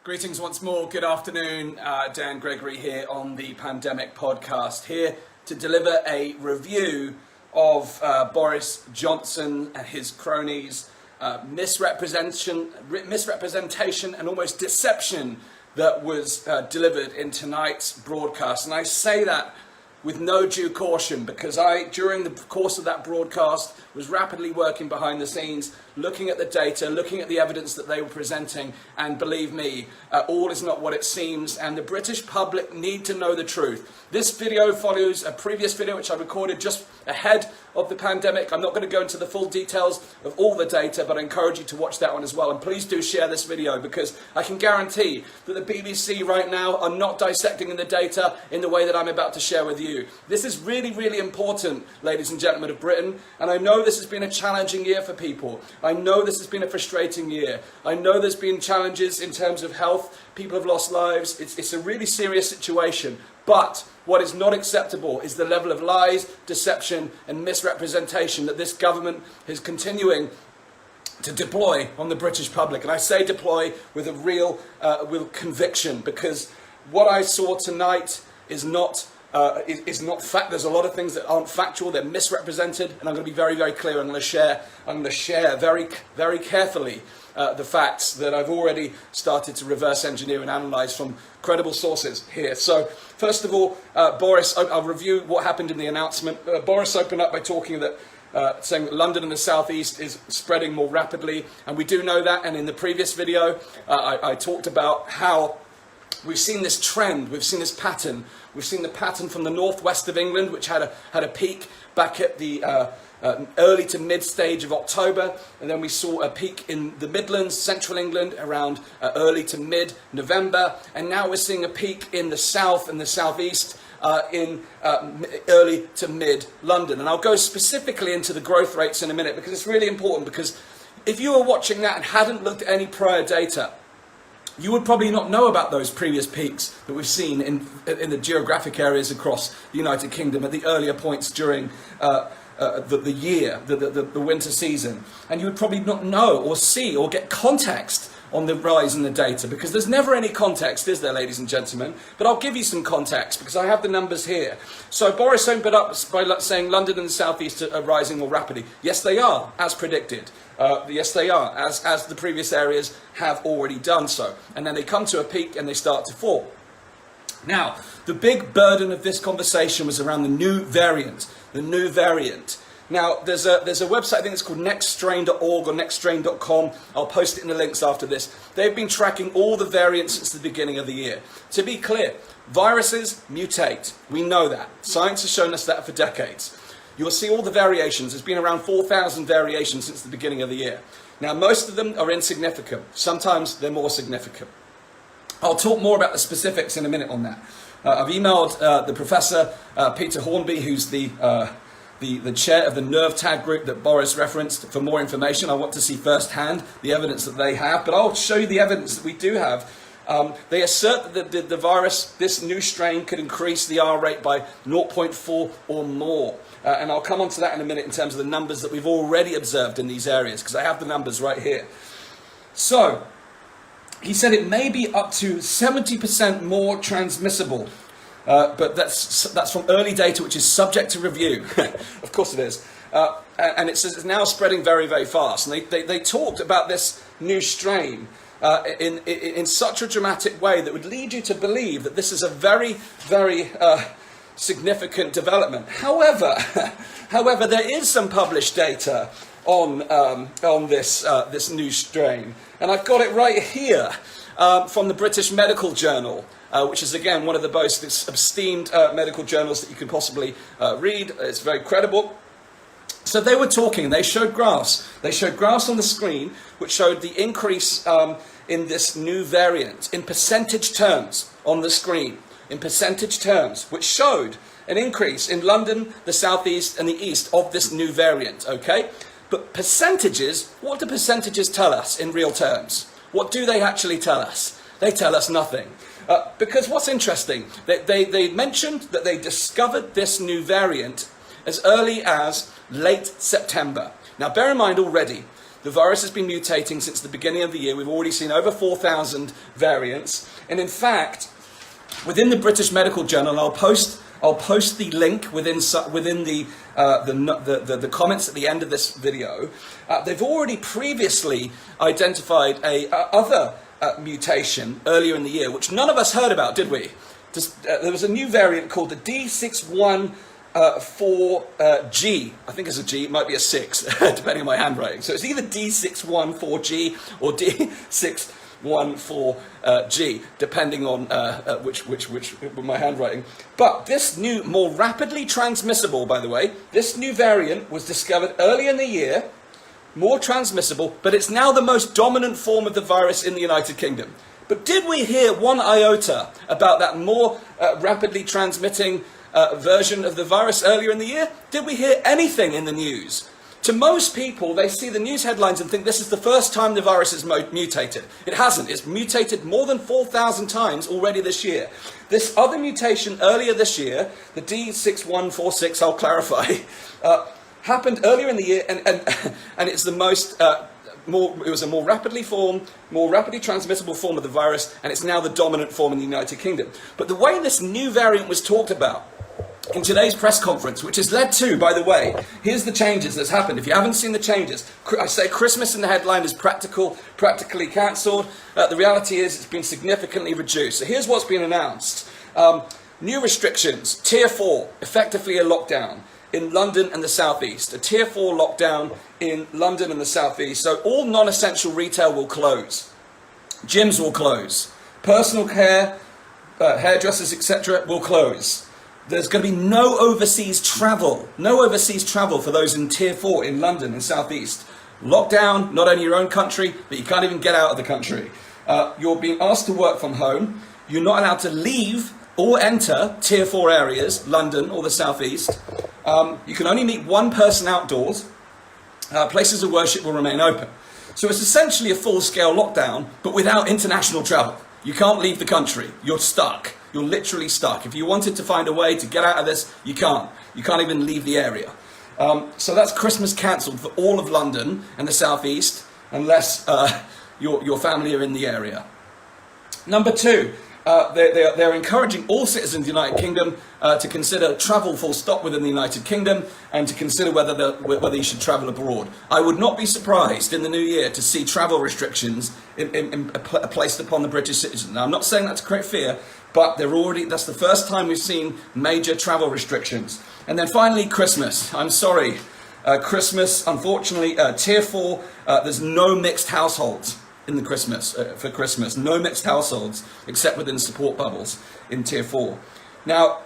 Greetings once more. Good afternoon. Dan Gregory here on the Pandemic Podcast, here to deliver a review of Boris Johnson and his cronies' misrepresentation and almost deception that was delivered in tonight's broadcast. And I say that with no due caution, because during the course of that broadcast, was rapidly working behind the scenes, looking at the data, looking at the evidence that they were presenting, and believe me, all is not what it seems, and the British public need to know the truth. This video follows a previous video which I recorded just ahead of the pandemic. I'm not going to go into the full details of all the data, but I encourage you to watch that one as well. And please do share this video, because I can guarantee that the BBC right now are not dissecting the data in the way that I'm about to share with you. This is really, really important, ladies and gentlemen of Britain, and I know this has been a challenging year for people. I know this has been a frustrating year. I know there's been challenges in terms of health. People have lost lives. It's a really serious situation. But what is not acceptable is the level of lies, deception and misrepresentation that this government is continuing to deploy on the British public. And I say deploy with a real conviction, because what I saw tonight is not fact. There's a lot of things that aren't factual. They're misrepresented, and I'm going to be very, very clear. I'm going to share very, very carefully the facts that I've already started to reverse engineer and analyze from credible sources here. So, first of all, Boris, I'll review what happened in the announcement. Boris opened up by talking that saying that London and the southeast is spreading more rapidly, and we do know that. And in the previous video, I talked about how we've seen this trend, we've seen this pattern. We've seen the pattern from the northwest of England, which had a peak back at the early to mid stage of October, and then we saw a peak in the Midlands, central England, around early to mid November, and now we're seeing a peak in the south and the southeast in early to mid London. And I'll go specifically into the growth rates in a minute, because it's really important. Because if you were watching that and hadn't looked at any prior data, you would probably not know about those previous peaks that we've seen in the geographic areas across the United Kingdom at the earlier points during the year, the winter season. And you would probably not know or see or get context on the rise in the data, because there's never any context, is there, ladies and gentlemen? But I'll give you some context, because I have the numbers here. So Boris opened up by saying London and the southeast are rising more rapidly. Yes, they are, as predicted. Yes, they are, as the previous areas have already done so. And then they come to a peak and they start to fall. Now, the big burden of this conversation was around the new variant. Now, there's a website, I think it's called nextstrain.org or nextstrain.com. I'll post it in the links after this. They've been tracking all the variants since the beginning of the year. To be clear, viruses mutate. We know that. Science has shown us that for decades. You'll see all the variations. There's been around 4,000 variations since the beginning of the year. Now, most of them are insignificant. Sometimes they're more significant. I'll talk more about the specifics in a minute on that. I've emailed the Professor Peter Hornby, who's the chair of the nerve tag group that Boris referenced, for more information. I want to see firsthand the evidence that they have, but I'll show you the evidence that we do have. They assert that the virus, this new strain, could increase the R rate by 0.4 or more. And I'll come on to that in a minute in terms of the numbers that we've already observed in these areas, because I have the numbers right here. So, he said it may be up to 70% more transmissible. But that's from early data, which is subject to review. Of course it is. And it says it's now spreading very, very fast. And they talked about this new strain in such a dramatic way that would lead you to believe that this is a very, very significant development. However, there is some published data on this new strain. And I've got it right here from the British Medical Journal. Which is, again, one of the most esteemed medical journals that you could possibly read. It's very credible. So they were talking, they showed graphs. They showed graphs on the screen which showed the increase in this new variant in percentage terms on the screen. In percentage terms, which showed an increase in London, the southeast and the east of this new variant, okay? But percentages, what do percentages tell us in real terms? What do they actually tell us? They tell us nothing. Because what's interesting, they mentioned that they discovered this new variant as early as late September. Now bear in mind already The virus has been mutating since the beginning of the year. We've already seen over 4,000 variants. And in fact, within the British Medical Journal, and I'll post the link within the comments at the end of this video. They've already previously identified other mutation earlier in the year, which none of us heard about, did we? There was a new variant called the D614G. I think it's a G, it might be a 6, depending on my handwriting. So it's either D614G or D614G, depending on which my handwriting. But this new, more rapidly transmissible, by the way, this new variant was discovered early in the year, more transmissible, but it's now the most dominant form of the virus in the United Kingdom. But did we hear one iota about that more rapidly transmitting version of the virus earlier in the year? Did we hear anything in the news? To most people, they see the news headlines and think this is the first time the virus has mutated. It hasn't. It's mutated more than 4,000 times already this year. This other mutation earlier this year, the D6146, I'll clarify, happened earlier in the year, and it's the most... it was a more rapidly transmissible form of the virus, and it's now the dominant form in the United Kingdom. But the way this new variant was talked about in today's press conference, which has led to, by the way, here's the changes that's happened. If you haven't seen the changes, I say Christmas in the headline is practically cancelled. The reality is it's been significantly reduced. So here's what's been announced. New restrictions, Tier 4, effectively a lockdown in London and the Southeast. A Tier 4 lockdown in London and the Southeast. So all non-essential retail will close. Gyms will close. Personal care, hairdressers, etc. will close. There's going to be no overseas travel. No overseas travel for those in Tier 4 in London and Southeast. Lockdown, not only your own country, but you can't even get out of the country. You're being asked to work from home. You're not allowed to leave or enter Tier 4 areas, London or the Southeast. You can only meet one person outdoors. Places of worship will remain open. So it's essentially a full-scale lockdown, but without international travel. You can't leave the country. You're stuck. You're literally stuck. If you wanted to find a way to get out of this, you can't. You can't even leave the area. So that's Christmas cancelled for all of London and the Southeast, unless your family are in the area. Number two, they're encouraging all citizens of the United Kingdom to consider travel full stop within the United Kingdom and to consider whether you should travel abroad. I would not be surprised in the new year to see travel restrictions placed upon the British citizens. Now, I'm not saying that to create fear, but that's the first time we've seen major travel restrictions. And then finally, Christmas. I'm sorry. Christmas, unfortunately, Tier 4, there's no mixed households in the for Christmas. No mixed households, except within support bubbles in Tier 4. Now,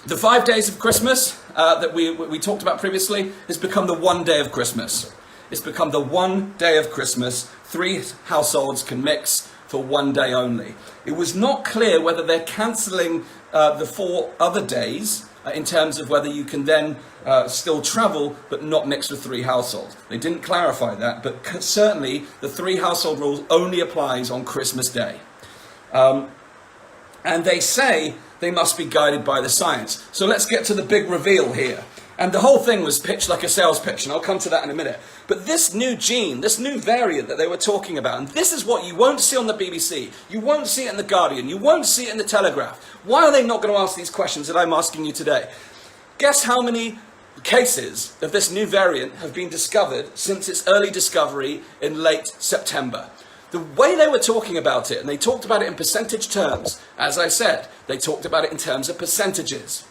the 5 days of Christmas that we talked about previously has become the one day of Christmas. It's become the one day of Christmas. 3 households can mix for one day only. It was not clear whether they're cancelling the 4 other days in terms of whether you can then still travel but not mix with 3 households. They didn't clarify that, but certainly the 3 household rules only applies on Christmas Day. And they say they must be guided by the science. So let's get to the big reveal here. And the whole thing was pitched like a sales pitch, and I'll come to that in a minute. But this new gene, this new variant that they were talking about, and this is what you won't see on the BBC, you won't see it in The Guardian, you won't see it in The Telegraph. Why are they not going to ask these questions that I'm asking you today? Guess how many cases of this new variant have been discovered since its early discovery in late September? The way they were talking about it, and they talked about it in percentage terms, as I said, they talked about it in terms of percentages.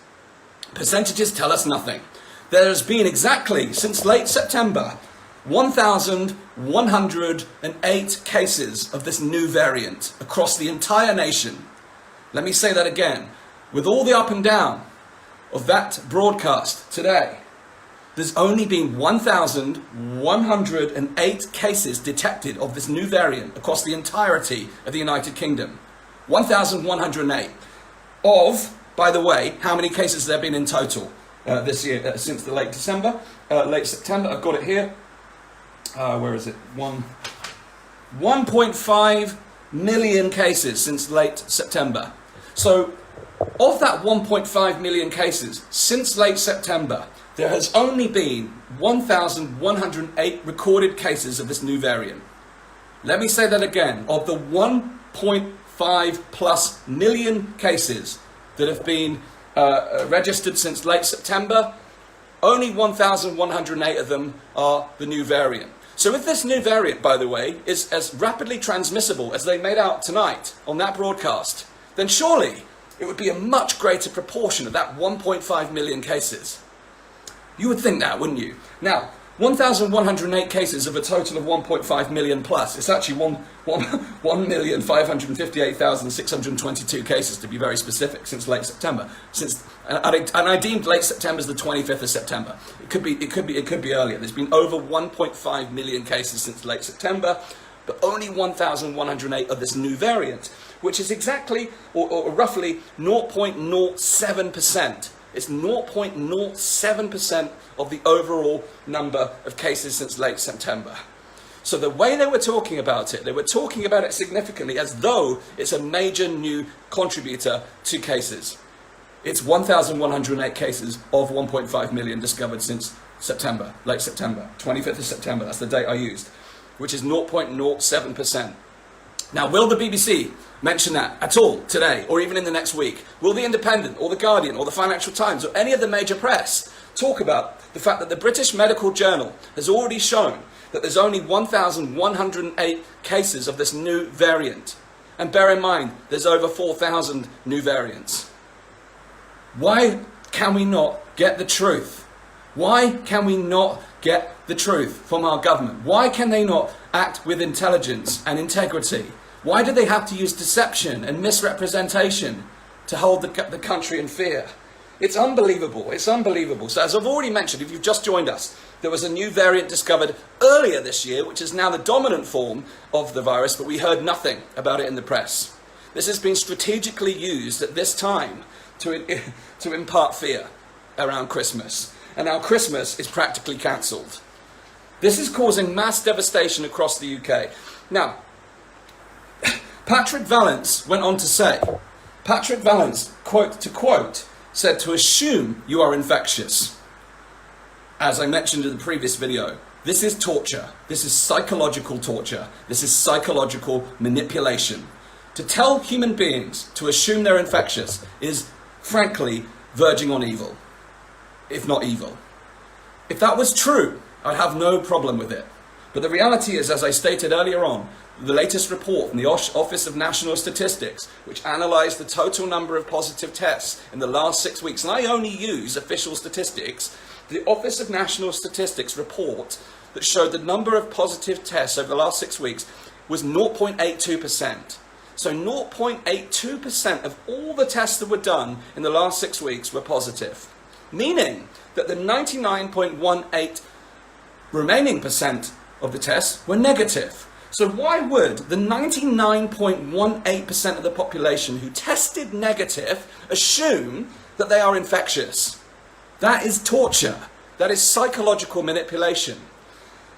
Percentages tell us nothing. There has been exactly, since late September, 1,108 cases of this new variant across the entire nation. Let me say that again. With all the up and down of that broadcast today, there's only been 1,108 cases detected of this new variant across the entirety of the United Kingdom. 1,108. By the way, how many cases have there been in total this year, since the late September? I've got it here. Where is it? 1.5 million cases since late September. So, of that 1.5 million cases since late September, there has only been 1,108 recorded cases of this new variant. Let me say that again. Of the 1.5 plus million cases that have been registered since late September, only 1,108 of them are the new variant. So if this new variant, by the way, is as rapidly transmissible as they made out tonight on that broadcast, then surely it would be a much greater proportion of that 1.5 million cases. You would think that, wouldn't you? Now, 1,108 cases of a total of 1.5 million plus. It's actually 1,558,622 cases, to be very specific, since late September. And I deemed late September as the 25th of September. It could be earlier. There's been over 1.5 million cases since late September, but only 1,108 of this new variant, which is exactly or roughly 0.07%. It's 0.07% of the overall number of cases since late September. So the way they were talking about it, they were talking about it significantly as though it's a major new contributor to cases. It's 1,108 cases of 1.5 million discovered since September, late September, 25th of September, that's the date I used, which is 0.07%. Now, will the BBC mention that at all today, or even in the next week? Will the Independent, or the Guardian, or the Financial Times, or any of the major press talk about the fact that the British Medical Journal has already shown that there's only 1,108 cases of this new variant? And bear in mind, there's over 4,000 new variants. Why can we not get the truth? Why can we not get the truth from our government? Why can they not act with intelligence and integrity? Why do they have to use deception and misrepresentation to hold the country in fear? It's unbelievable. It's unbelievable. So as I've already mentioned, if you've just joined us, there was a new variant discovered earlier this year, which is now the dominant form of the virus, but we heard nothing about it in the press. This has been strategically used at this time to impart fear around Christmas. And now Christmas is practically cancelled. This is causing mass devastation across the UK. Now, Patrick Vallance went on to say, Patrick Vallance, quote, said to assume you are infectious. As I mentioned in the previous video, this is torture. This is psychological torture. This is psychological manipulation. To tell human beings to assume they're infectious is, frankly, verging on evil, if not evil. If that was true, I'd have no problem with it. But the reality is, as I stated earlier on, the latest report from the Office of National Statistics, which analysed the total number of positive tests in the last 6 weeks, and I only use official statistics, the Office of National Statistics report that showed the number of positive tests over the last 6 weeks was 0.82%. So 0.82% of all the tests that were done in the last 6 weeks were positive, meaning that the 99.18 remaining percent of the tests were negative. So why would the 99.18% of the population who tested negative assume that they are infectious? That is torture. That is psychological manipulation.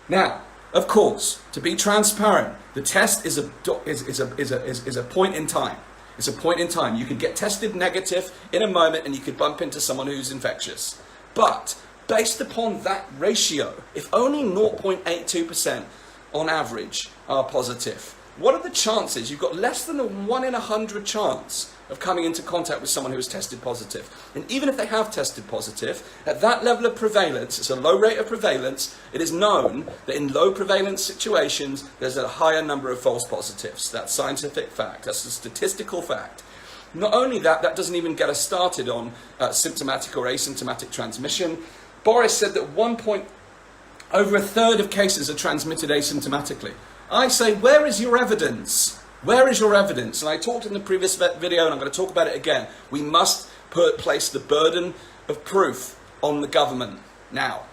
Now, of course, to be transparent, the test is a point in time. It's a point in time. You could get tested negative in a moment and you could bump into someone who's infectious. But based upon that ratio, if only 0.82% on average are positive, what are the chances? You've got less than a 1 in 100 chance of coming into contact with someone who has tested positive. And even if they have tested positive, at that level of prevalence, it's a low rate of prevalence, it is known that in low prevalence situations, there's a higher number of false positives. That's scientific fact. That's a statistical fact. Not only that, that doesn't even get us started on symptomatic or asymptomatic transmission. Boris said that over a third of cases are transmitted asymptomatically. I say, where is your evidence? Where is your evidence? And I talked in the previous video, and I'm going to talk about it again. We must place the burden of proof on the government now.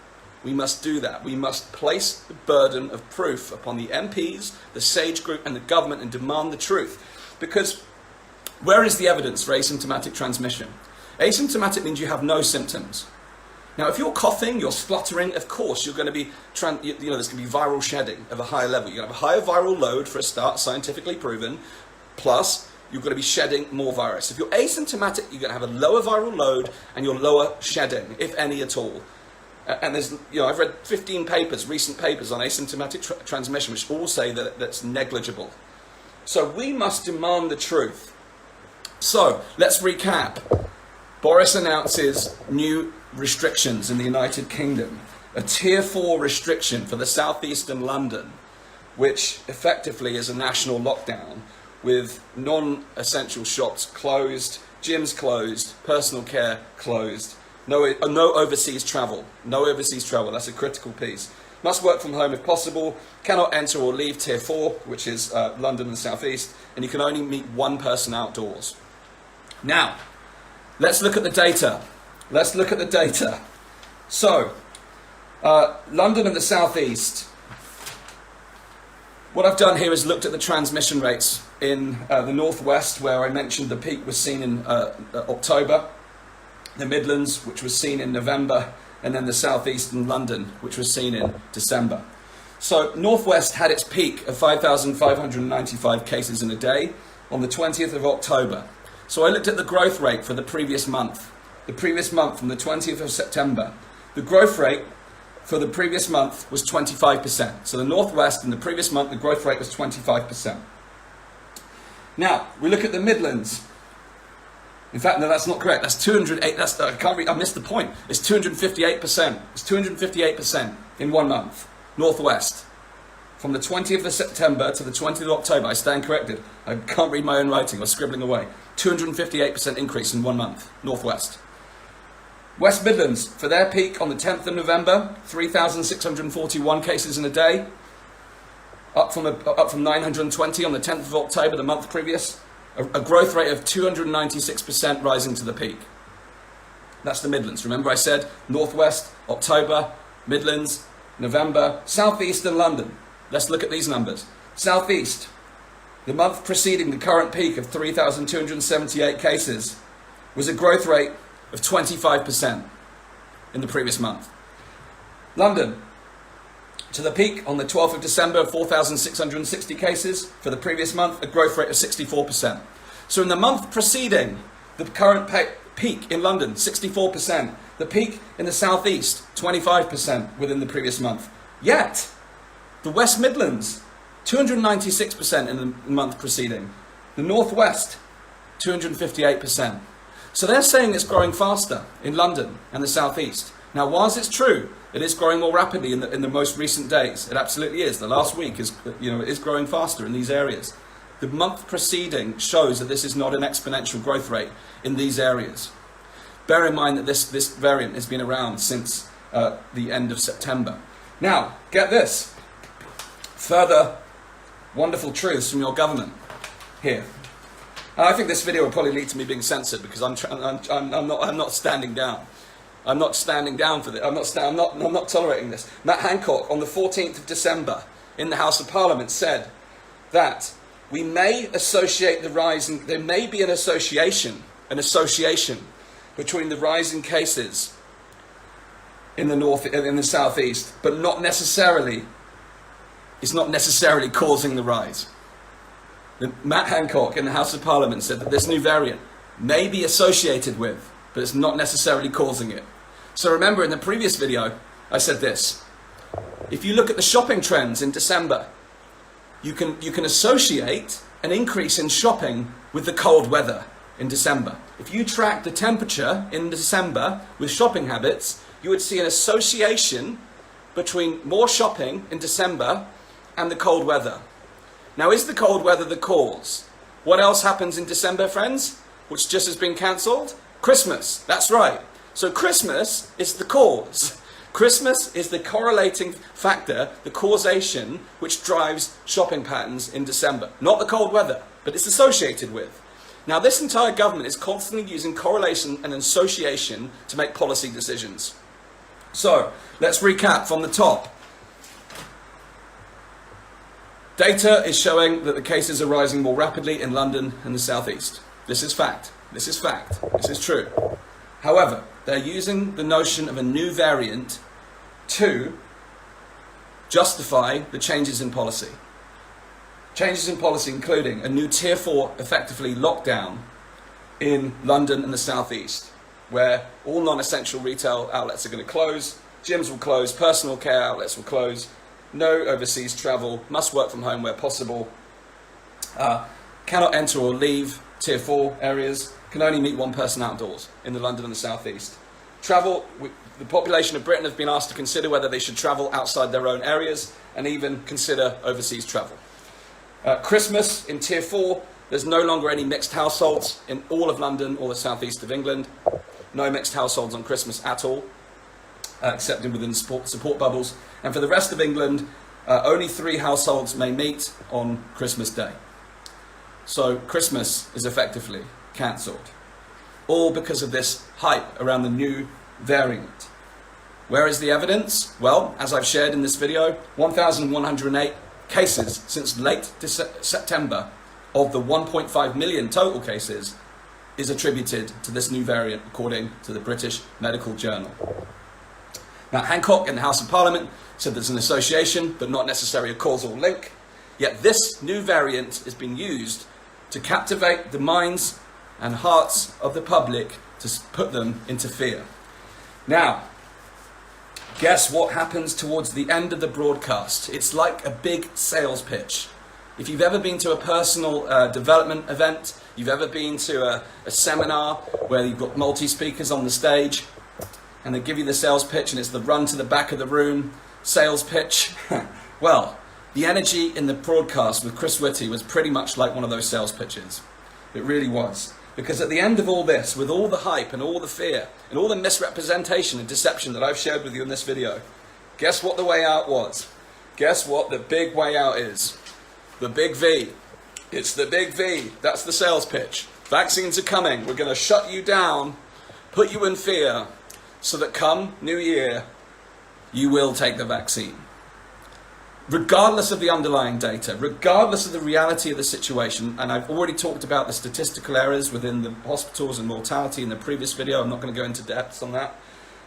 We must do that. We must place the burden of proof upon the MPs, the SAGE group, and the government and demand the truth. Because where is the evidence for asymptomatic transmission? Asymptomatic means you have no symptoms. Now, if you're coughing, you're spluttering, of course, you're going to be, there's going to be viral shedding of a higher level. You're going to have a higher viral load for a start, scientifically proven, plus you're going to be shedding more virus. If you're asymptomatic, you're going to have a lower viral load and you're lower shedding, if any at all. And there's, I've read 15 recent papers on asymptomatic transmission, which all say that that's negligible. So we must demand the truth. So let's recap. Boris announces new restrictions in the United Kingdom. A tier 4 restriction for the southeastern London, which effectively is a national lockdown with non-essential shops closed, gyms closed, personal care closed, no overseas travel. No overseas travel, that's a critical piece. Must work from home if possible, cannot enter or leave tier 4, which is London and South East, and you can only meet one person outdoors. Now, let's look at the data. So, London and the South East. What I've done here is looked at the transmission rates in the northwest, where I mentioned the peak was seen in October, the Midlands, which was seen in November, and then the southeast in London, which was seen in December. So northwest had its peak of 5,595 cases in a day on the 20th of October. So I looked at the growth rate for the previous month. The previous month from the 20th of September. The growth rate for the previous month was 25%. So the northwest in the previous month, the growth rate was 25%. Now, we look at the Midlands. In fact, no, that's not correct. That's 208. I missed the point. It's 258%. It's 258% in 1 month. Northwest. From the 20th of September to the 20th of October. I stand corrected. I can't read my own writing. I was scribbling away. 258% increase in 1 month. Northwest. West Midlands, for their peak on the 10th of November, 3,641 cases in a day. Up from 920 on the 10th of October, the month previous. A growth rate of 296% rising to the peak. That's the Midlands. Remember I said Northwest, October, Midlands, November, Southeast and London. Let's look at these numbers. Southeast, the month preceding the current peak of 3,278 cases, was a growth rate of 25% in the previous month. London, to the peak on the 12th of December of 4,660 cases. For the previous month, a growth rate of 64%. So in the month preceding the current peak in London, 64%. The peak in the southeast, 25% within the previous month. Yet, the West Midlands, 296% in the month preceding. The northwest, 258%. So they're saying it's growing faster in London and the southeast. Now, whilst it's true, it is growing more rapidly in the most recent days. It absolutely is. The last week is growing faster in these areas. The month preceding shows that this is not an exponential growth rate in these areas. Bear in mind that this variant has been around since the end of September. Now, get this. Further wonderful truths from your government here. And I think this video will probably lead to me being censored because I'm not standing down. I'm not standing down for this. I'm not tolerating this. Matt Hancock on the 14th of December in the House of Parliament said that we may associate the rise in, there may be an association between the rise in cases in the north, in the southeast, but not necessarily. It's not necessarily causing the rise. Matt Hancock in the House of Parliament said that this new variant may be associated with, but it's not necessarily causing it. So remember in the previous video, I said this. If you look at the shopping trends in December, you can associate an increase in shopping with the cold weather in December. If you track the temperature in December with shopping habits, you would see an association between more shopping in December and the cold weather. Now, is the cold weather the cause? What else happens in December, friends? Which just has been cancelled? Christmas, that's right. So Christmas is the cause. Christmas is the correlating factor, the causation, which drives shopping patterns in December. Not the cold weather, but it's associated with. Now, this entire government is constantly using correlation and association to make policy decisions. So, let's recap from the top. Data is showing that the cases are rising more rapidly in London and the southeast. This is fact. This is fact. This is true. However, they're using the notion of a new variant to justify the changes in policy. Changes in policy including a new Tier 4 effectively lockdown in London and the southeast, where all non-essential retail outlets are going to close, gyms will close, personal care outlets will close, no overseas travel, must work from home where possible, cannot enter or leave tier 4 areas, can only meet one person outdoors in the London and the South East. Travel, the population of Britain have been asked to consider whether they should travel outside their own areas and even consider overseas travel. Christmas in tier 4, there's no longer any mixed households in all of London or the southeast of England. No mixed households on Christmas at all, except within support bubbles. And for the rest of England, only 3 households may meet on Christmas Day. So Christmas is effectively cancelled. All because of this hype around the new variant. Where is the evidence? Well, as I've shared in this video, 1,108 cases since late September of the 1.5 million total cases is attributed to this new variant, according to the British Medical Journal. Now, Hancock in the House of Parliament said there's an association, but not necessarily a causal link. Yet this new variant is being used to captivate the minds and hearts of the public, to put them into fear. Now, guess what happens towards the end of the broadcast? It's like a big sales pitch. If you've ever been to a personal development event, you've ever been to a seminar where you've got multi-speakers on the stage and they give you the sales pitch and it's the run to the back of the room sales pitch. Well, the energy in the broadcast with Chris Whitty was pretty much like one of those sales pitches. It really was. Because at the end of all this, with all the hype and all the fear and all the misrepresentation and deception that I've shared with you in this video, guess what the way out was? Guess what the big way out is? The big V. It's the big V. That's the sales pitch. Vaccines are coming. We're going to shut you down, put you in fear, so that come New Year, you will take the vaccine. Regardless of the underlying data, regardless of the reality of the situation, and I've already talked about the statistical errors within the hospitals and mortality in the previous video, I'm not going to go into depths on that,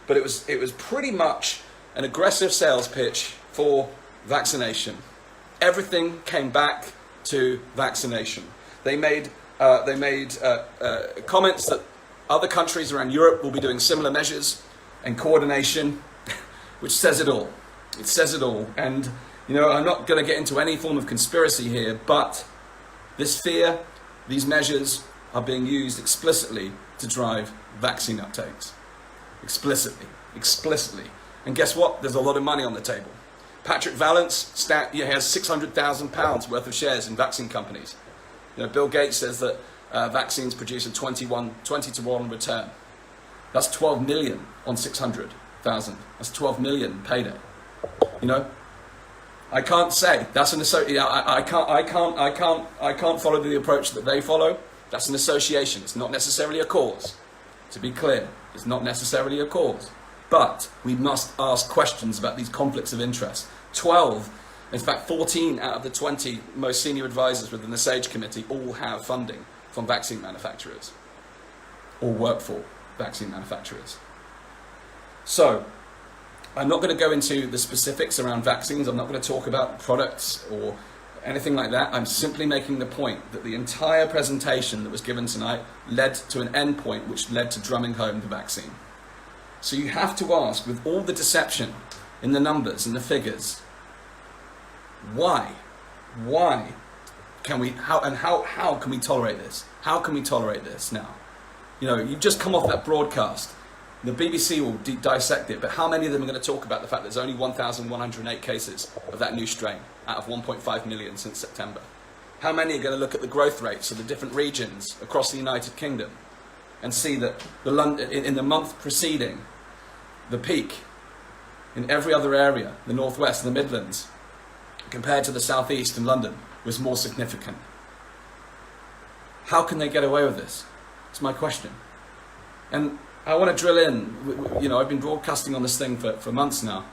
but it was pretty much an aggressive sales pitch for vaccination. Everything came back to vaccination. They made comments that other countries around Europe will be doing similar measures and coordination, which says it all. It says it all. And you know, I'm not going to get into any form of conspiracy here, but this fear, these measures are being used explicitly to drive vaccine uptakes. Explicitly. And guess what? There's a lot of money on the table. Patrick Vallance has £600,000 worth of shares in vaccine companies. You know, Bill Gates says that vaccines produce a 20 to 1 return. That's 12 million on 600,000. That's 12 million payday. You know, I can't say that's an association. I can't follow the approach that they follow. That's an association. It's not necessarily a cause. To be clear, it's not necessarily a cause. But we must ask questions about these conflicts of interest. 12, in fact 14 out of the 20 most senior advisors within the SAGE committee all have funding from vaccine manufacturers, or work for vaccine manufacturers. So, I'm not going to go into the specifics around vaccines. I'm not going to talk about products or anything like that. I'm simply making the point that the entire presentation that was given tonight led to an end point which led to drumming home the vaccine. So you have to ask, with all the deception in the numbers and the figures, why? Why can we, how can we tolerate this? How can we tolerate this now? You know, you've just come off that broadcast. The BBC will dissect it, but how many of them are going to talk about the fact there's only 1,108 cases of that new strain out of 1.5 million since September? How many are going to look at the growth rates of the different regions across the United Kingdom and see that in the month preceding the peak in every other area, the Northwest and the Midlands, compared to the Southeast and London, was more significant? How can they get away with this? It's my question. And I want to drill in. You know, I've been broadcasting on this thing for months now.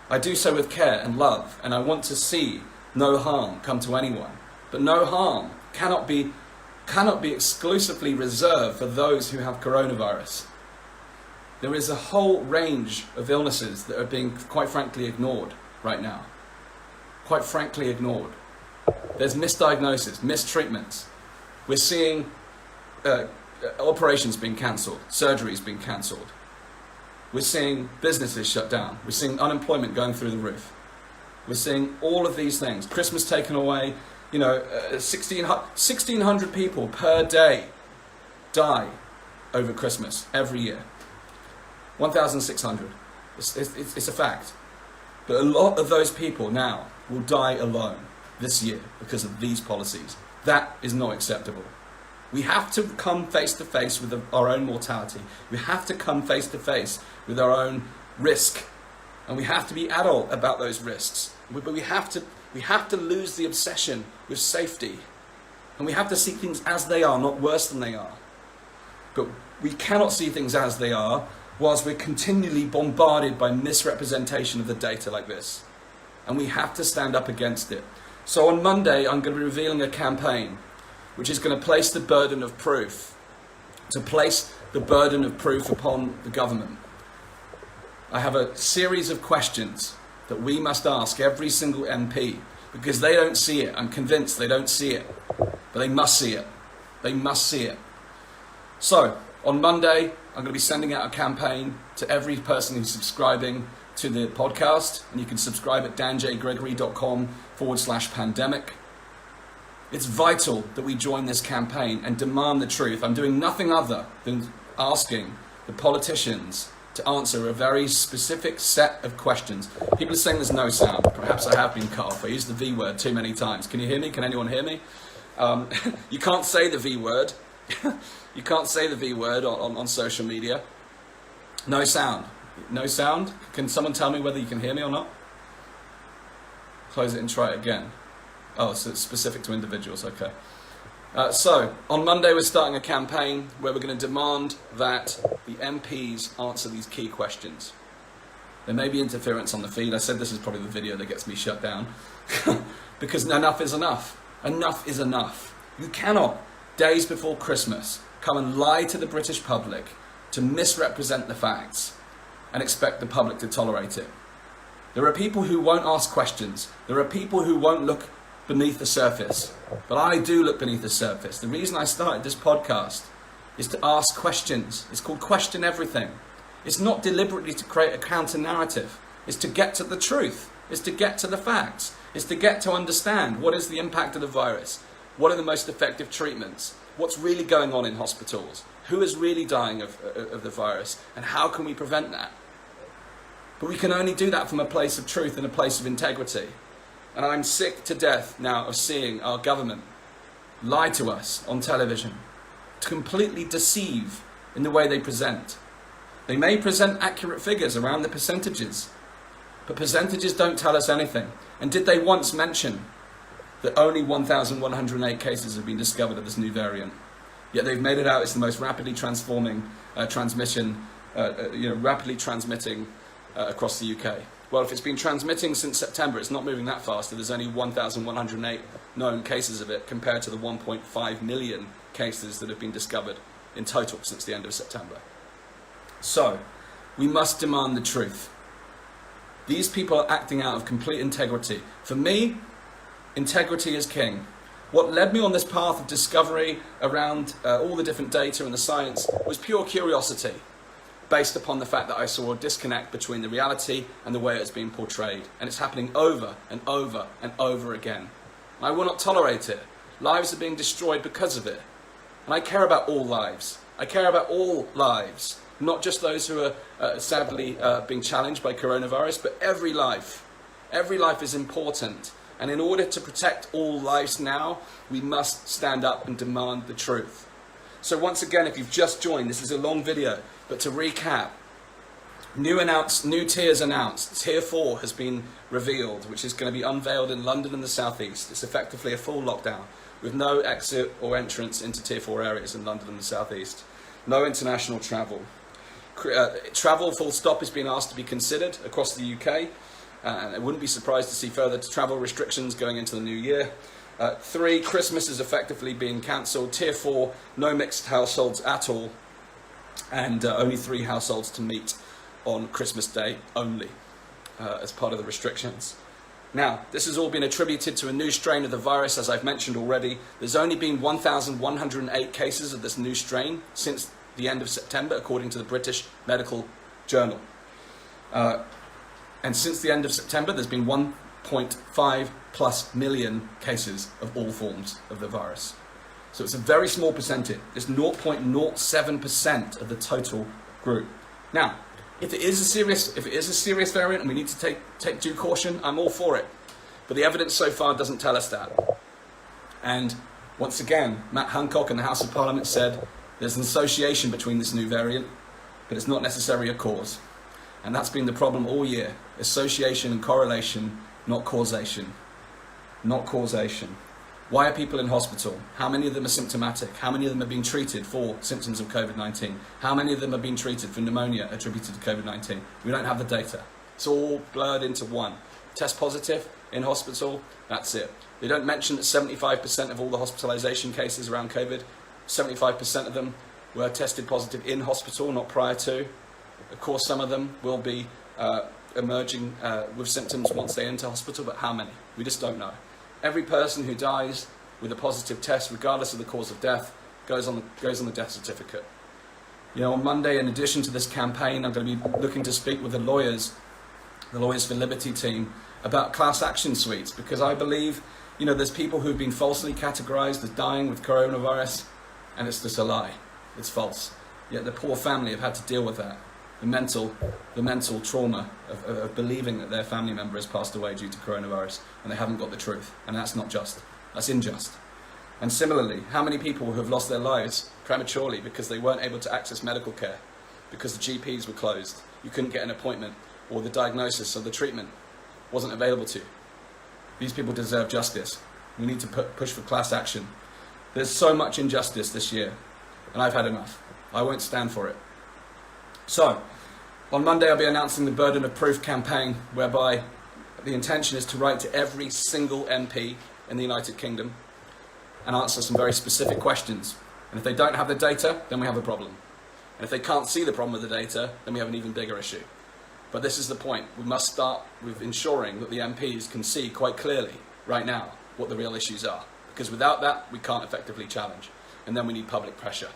I do so with care and love, and I want to see no harm come to anyone. But no harm cannot be exclusively reserved for those who have coronavirus. There is a whole range of illnesses that are being, quite frankly, ignored right now. Quite frankly ignored. There's misdiagnosis, mistreatments. We're seeing operations being cancelled, surgeries being cancelled. We're seeing businesses shut down. We're seeing unemployment going through the roof. We're seeing all of these things. Christmas taken away. 1,600 people per day die over Christmas every year. 1,600. It's a fact. But a lot of those people now will die alone this year because of these policies. That is not acceptable. We have to come face to face with our own mortality. We have to come face to face with our own risk. And we have to be adult about those risks. But we have to lose the obsession with safety. And we have to see things as they are, not worse than they are. But we cannot see things as they are whilst we're continually bombarded by misrepresentation of the data like this. And we have to stand up against it. So on Monday, I'm going to be revealing a campaign which is going to place the burden of proof, upon the government. I have a series of questions that we must ask every single MP, because they don't see it. I'm convinced they don't see it, but they must see it. They must see it. So, on Monday, I'm going to be sending out a campaign to every person who's subscribing to the podcast, and you can subscribe at danjgregory.com/pandemic. It's vital that we join this campaign and demand the truth. I'm doing nothing other than asking the politicians to answer a very specific set of questions. People are saying there's no sound. Perhaps I have been cut off. I used the V word too many times. Can you hear me? Can anyone hear me? You can't say the V word. You can't say the V word on social media. No sound. No sound? Can someone tell me whether you can hear me or not? Close it and try it again. Oh, so it's specific to individuals, okay. So, on Monday we're starting a campaign where we're going to demand that the MPs answer these key questions. There may be interference on the feed. I said this is probably the video that gets me shut down. Because enough is enough. Enough is enough. You cannot, days before Christmas, come and lie to the British public to misrepresent the facts and expect the public to tolerate it. There are people who won't ask questions. There are people who won't look beneath the surface. But I do look beneath the surface. The reason I started this podcast is to ask questions. It's called Question Everything. It's not deliberately to create a counter-narrative. It's to get to the truth. It's to get to the facts. It's to get to understand what is the impact of the virus. What are the most effective treatments? What's really going on in hospitals? Who is really dying of the virus? And how can we prevent that? But we can only do that from a place of truth and a place of integrity. And I'm sick to death now of seeing our government lie to us on television, to completely deceive in the way they present. They may present accurate figures around the percentages, but percentages don't tell us anything. And did they once mention that only 1,108 cases have been discovered of this new variant? Yet they've made it out it's the most rapidly rapidly transmitting across the UK. Well, if it's been transmitting since September, it's not moving that fast. There's only 1,108 known cases of it compared to the 1.5 million cases that have been discovered in total since the end of September. So, we must demand the truth. These people are acting out of complete integrity. For me, integrity is king. What led me on this path of discovery around all the different data and the science was pure curiosity, based upon the fact that I saw a disconnect between the reality and the way it's being portrayed. And it's happening over and over and over again. And I will not tolerate it. Lives are being destroyed because of it. And I care about all lives. I care about all lives, not just those who are sadly being challenged by coronavirus, but every life. Every life is important. And in order to protect all lives now, we must stand up and demand the truth. So once again, if you've just joined, this is a long video, but to recap, new tiers announced. Tier 4 has been revealed, which is going to be unveiled in London and the South East. It's effectively a full lockdown, with no exit or entrance into Tier 4 areas in London and the South East. No international travel. Travel full stop is being asked to be considered across the UK, and I wouldn't be surprised to see further travel restrictions going into the new year. 3, Christmas is effectively being cancelled. Tier 4, no mixed households at all, and only 3 households to meet on Christmas Day only, as part of the restrictions. Now, this has all been attributed to a new strain of the virus, as I've mentioned already. There's only been 1,108 cases of this new strain since the end of September, according to the British Medical journal. And since the end of September, there's been 1.5 plus million cases of all forms of the virus. So it's a very small percentage. It's 0.07% of the total group. Now, if it is a serious variant and we need to take due caution, I'm all for it. But the evidence so far doesn't tell us that. And once again, Matt Hancock in the House of Parliament said there's an association between this new variant, but it's not necessarily a cause. And that's been the problem all year. Association and correlation, not causation. Not causation. Why are people in hospital? How many of them are symptomatic? How many of them are being treated for symptoms of COVID-19? How many of them are being treated for pneumonia attributed to COVID-19? We don't have the data. It's all blurred into one. Test positive in hospital, that's it. They don't mention that 75% of all the hospitalization cases around COVID, 75% of them were tested positive in hospital, not prior to. Of course, some of them will be emerging with symptoms once they enter hospital, but how many? We just don't know. Every person who dies with a positive test, regardless of the cause of death, goes on the death certificate. You know, on Monday, in addition to this campaign, I'm going to be looking to speak with the Lawyers for Liberty team about class action suites, because I believe, you know, there's people who've been falsely categorized as dying with coronavirus, and it's just a lie. It's false. Yet the poor family have had to deal with that. The mental trauma of believing that their family member has passed away due to coronavirus, and they haven't got the truth. And that's not just. That's unjust. And similarly, how many people have lost their lives prematurely because they weren't able to access medical care, because the GPs were closed, you couldn't get an appointment, or the diagnosis or the treatment wasn't available to you. These people deserve justice. We need to push for class action. There's so much injustice this year, and I've had enough. I won't stand for it. So, on Monday I'll be announcing the Burden of Proof campaign, whereby the intention is to write to every single MP in the United Kingdom and answer some very specific questions. And if they don't have the data, then we have a problem. And if they can't see the problem with the data, then we have an even bigger issue. But this is the point. We must start with ensuring that the MPs can see quite clearly right now what the real issues are. Because without that, we can't effectively challenge. And then we need public pressure.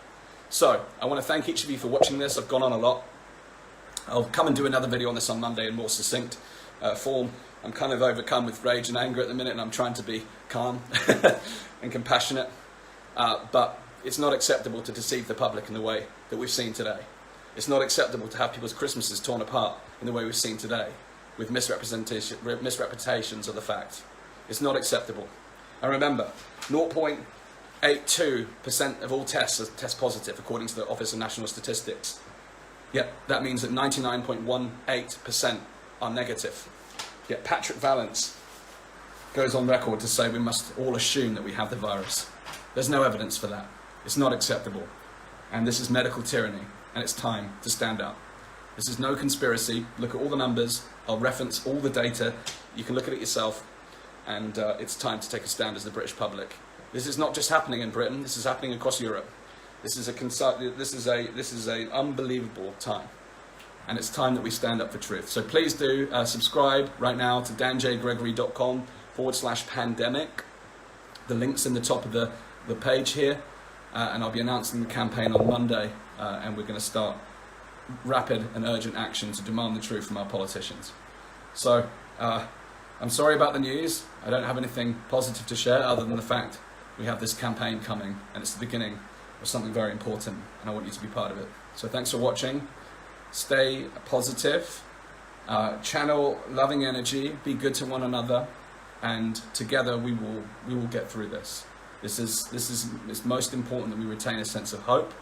So, I want to thank each of you for watching this. I've gone on a lot. I'll come and do another video on this on Monday in more succinct form. I'm kind of overcome with rage and anger at the minute, and I'm trying to be calm and compassionate. But it's not acceptable to deceive the public in the way that we've seen today. It's not acceptable to have people's Christmases torn apart in the way we've seen today, with misrepresentations of the facts. It's not acceptable. And remember, 0.82% of all tests are test positive, according to the Office of National Statistics. Yet that means that 99.18% are negative. Yet Patrick Vallance goes on record to say we must all assume that we have the virus. There's no evidence for that. It's not acceptable. And this is medical tyranny, and it's time to stand up. This is no conspiracy. Look at all the numbers. I'll reference all the data. You can look at it yourself. And it's time to take a stand as the British public. This is not just happening in Britain. This is happening across Europe. This is an unbelievable time. And it's time that we stand up for truth. So please do subscribe right now to danjgregory.com/pandemic. The link's in the top of the page here. And I'll be announcing the campaign on Monday. And we're going to start rapid and urgent action to demand the truth from our politicians. So, I'm sorry about the news. I don't have anything positive to share other than the fact we have this campaign coming, and it's the beginning of something very important, and I want you to be part of it. So thanks for watching. Stay positive, channel loving energy, be good to one another, and together we will get through this. It's most important that we retain a sense of hope,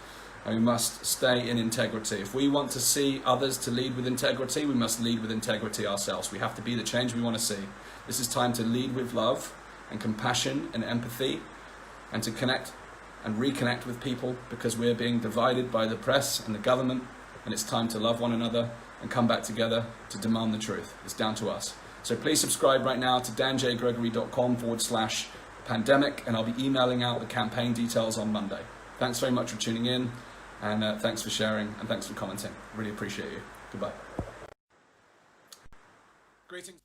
and we must stay in integrity. If we want to see others to lead with integrity, we must lead with integrity ourselves. We have to be the change we want to see. This is time to lead with love and compassion and empathy, and to connect and reconnect with people, because we're being divided by the press and the government, and it's time to love one another and come back together to demand the truth. It's down to us. So please subscribe right now to danjgregory.com/pandemic, and I'll be emailing out the campaign details on Monday. Thanks very much for tuning in, and thanks for sharing, and thanks for commenting. Really appreciate you. Goodbye. Greetings.